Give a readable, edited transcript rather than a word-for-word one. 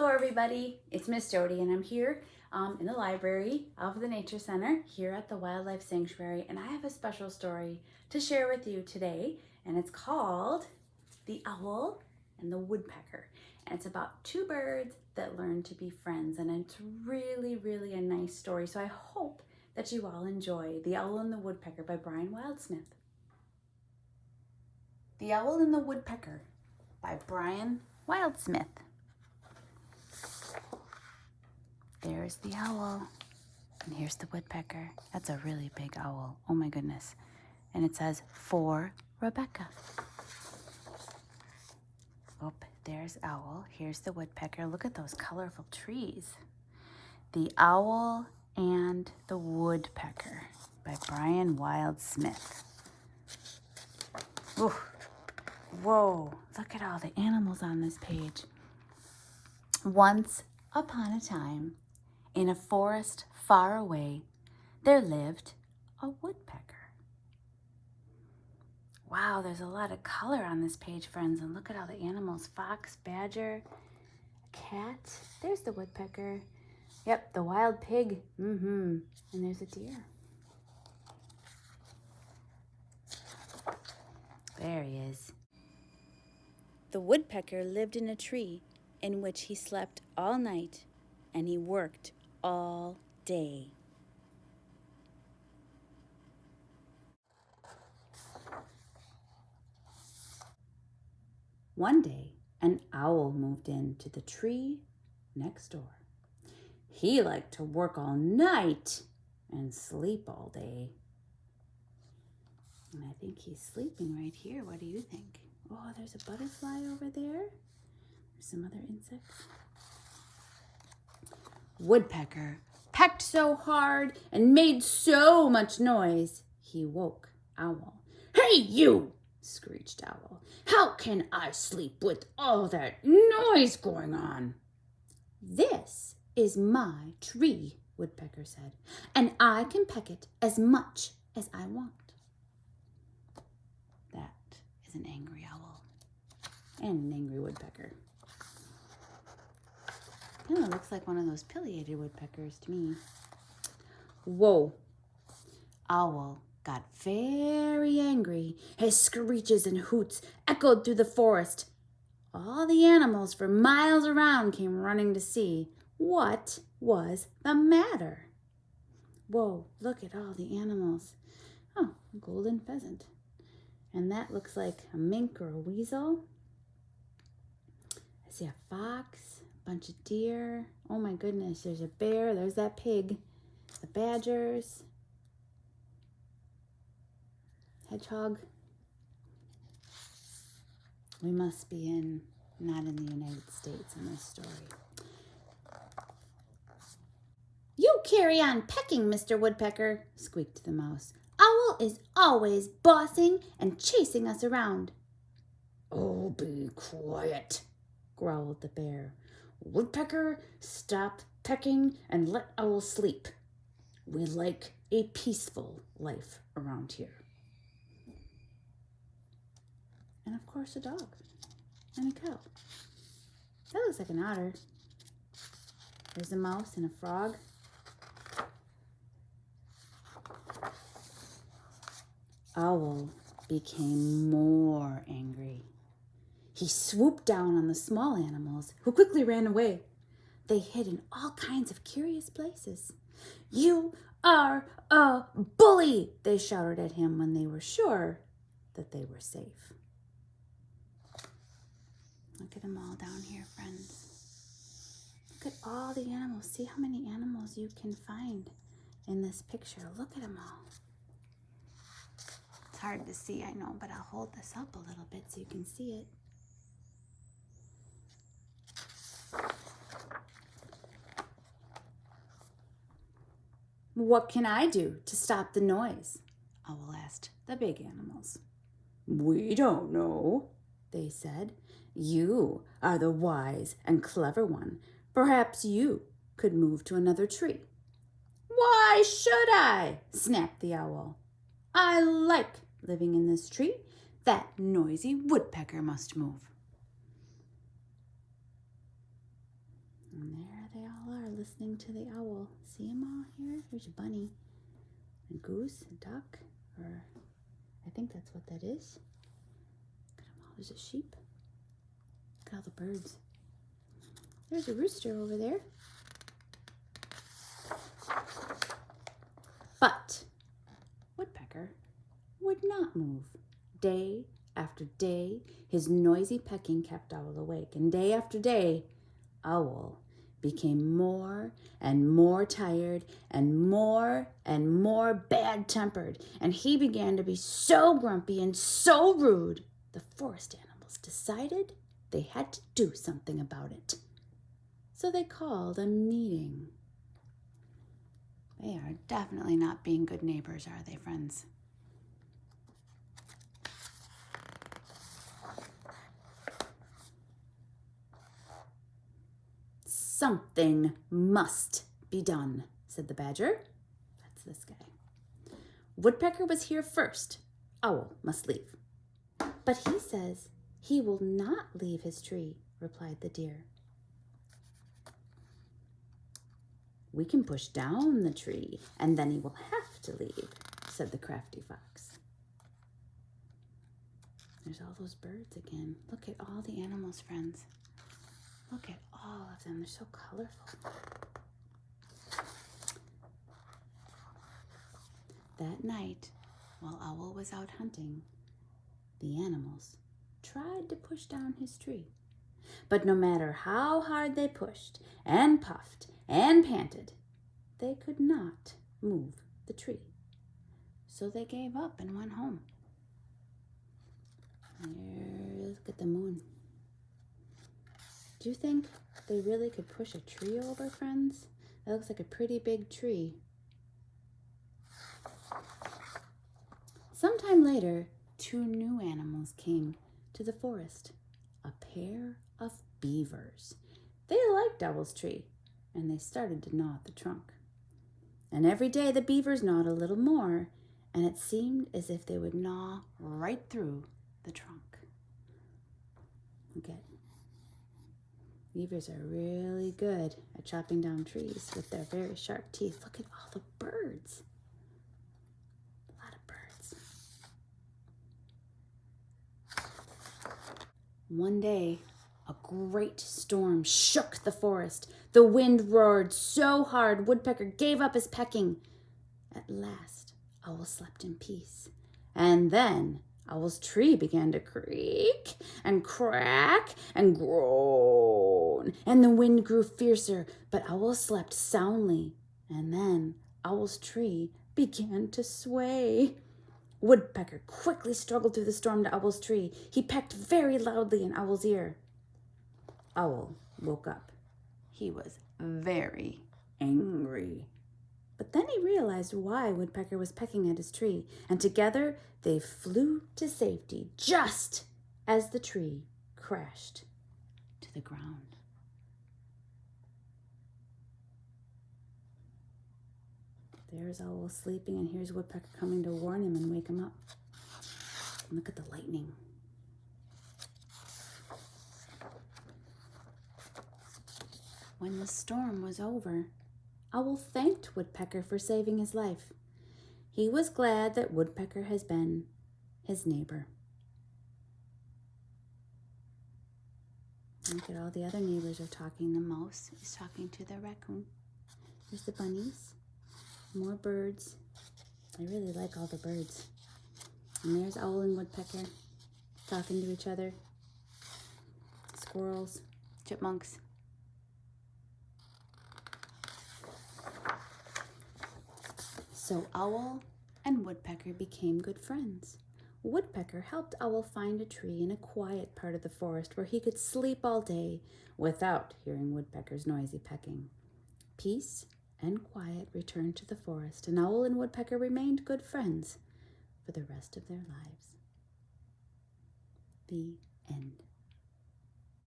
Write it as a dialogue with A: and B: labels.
A: Hello everybody, it's Miss Jody and I'm here in the library of the Nature Center here at the Wildlife Sanctuary, and I have a special story to share with you today, and it's called The Owl and the Woodpecker, and it's about two birds that learn to be friends, and it's really a nice story. So I hope that you all enjoy The Owl and the Woodpecker by Brian Wildsmith. The Owl and the Woodpecker by Brian Wildsmith. There's the owl, and here's the woodpecker. That's a really big owl. Oh my goodness. And it says, "For Rebecca." Oh, there's owl. Here's the woodpecker. Look at those colorful trees. The Owl and the Woodpecker by Brian Wildsmith. Ooh. Whoa, look at all the animals on this page. Once upon a time, in a forest far away, there lived a woodpecker. Wow, there's a lot of color on this page, friends, and look at all the animals. Fox, badger, cat. There's the woodpecker. Yep, the wild pig. And there's a deer. There he is. The woodpecker lived in a tree in which he slept all night and he worked all day. One day, an owl moved into the tree next door. He liked to work all night and sleep all day. And I think he's sleeping right here. What do you think? Oh, there's a butterfly over there. There's some other insects. Woodpecker pecked so hard and made so much noise, he woke Owl. "Hey, you!" screeched Owl. "How can I sleep with all that noise going on?" "This is my tree," Woodpecker said, "and I can peck it as much as I want." That is an angry owl and an angry woodpecker. Kind of looks like one of those pileated woodpeckers to me. Whoa. Owl got very angry. His screeches and hoots echoed through the forest. All the animals for miles around came running to see what was the matter. Whoa, look at all the animals. Oh, a golden pheasant. And that looks like a mink or a weasel. I see a fox. Bunch of deer. Oh my goodness, there's a bear, there's that pig, the badgers, hedgehog. We must be not in the United States in this story. "You carry on pecking, Mr. Woodpecker," squeaked the mouse. "Owl is always bossing and chasing us around." "Oh, be quiet," growled the bear. "Woodpecker, stop pecking and let Owl sleep. We like a peaceful life around here." And of course a dog and a cow. That looks like an otter. There's a mouse and a frog. Owl became more angry. He swooped down on the small animals, who quickly ran away. They hid in all kinds of curious places. "You are a bully!" they shouted at him when they were sure that they were safe. Look at them all down here, friends. Look at all the animals. See how many animals you can find in this picture. Look at them all. It's hard to see, I know, but I'll hold this up a little bit so you can see it. "What can I do to stop the noise?" Owl asked the big animals. "We don't know," they said. "You are the wise and clever one. Perhaps you could move to another tree." "Why should I?" snapped the owl. "I like living in this tree. That noisy woodpecker must move." they all are listening to the owl. See them all here? Here's a bunny, a goose, a duck, or I think that's what that is. Look at them all. There's a sheep. Look at all the birds. There's a rooster over there. But Woodpecker would not move. Day after day, his noisy pecking kept Owl awake, and day after day, Owl became more and more tired and more bad-tempered, and he began to be so grumpy and so rude, the forest animals decided they had to do something about it. So they called a meeting. They are definitely not being good neighbors, are they, friends? Something must be done, said the badger. That's this guy. Woodpecker was here first. Owl must leave. But he says he will not leave his tree, replied the deer. We can push down the tree, and then he will have to leave, said the crafty fox. There's all those birds again. Look at all the animals, friends. Look at all of them. They're so colorful. That night, while Owl was out hunting, the animals tried to push down his tree. But no matter how hard they pushed and puffed and panted, they could not move the tree. So they gave up and went home. Look at the moon. Do you think they really could push a tree over, friends? That looks like a pretty big tree. Sometime later, 2 new animals came to the forest. A pair of beavers. They liked Owl's tree, and they started to gnaw at the trunk. And every day the beavers gnawed a little more, and it seemed as if they would gnaw right through the trunk. Okay. Beavers are really good at chopping down trees with their very sharp teeth. Look at all the birds. A lot of birds. One day, a great storm shook the forest. The wind roared so hard, Woodpecker gave up his pecking. At last, Owl slept in peace. And then Owl's tree began to creak and crack and groan, and the wind grew fiercer, but Owl slept soundly. And then Owl's tree began to sway. Woodpecker quickly struggled through the storm to Owl's tree. He pecked very loudly in Owl's ear. Owl woke up. He was very angry. But then he realized why Woodpecker was pecking at his tree, and together they flew to safety just as the tree crashed to the ground. There's Owl sleeping, and here's Woodpecker coming to warn him and wake him up. And look at the lightning. When the storm was over, Owl thanked Woodpecker for saving his life. He was glad that Woodpecker has been his neighbor. Look at all the other neighbors are talking. The mouse is talking to the raccoon. There's the bunnies. More birds. I really like all the birds. And there's Owl and Woodpecker talking to each other. Squirrels, chipmunks. So Owl and Woodpecker became good friends. Woodpecker helped Owl find a tree in a quiet part of the forest where he could sleep all day without hearing Woodpecker's noisy pecking. Peace and quiet returned to the forest, and Owl and Woodpecker remained good friends for the rest of their lives. The end.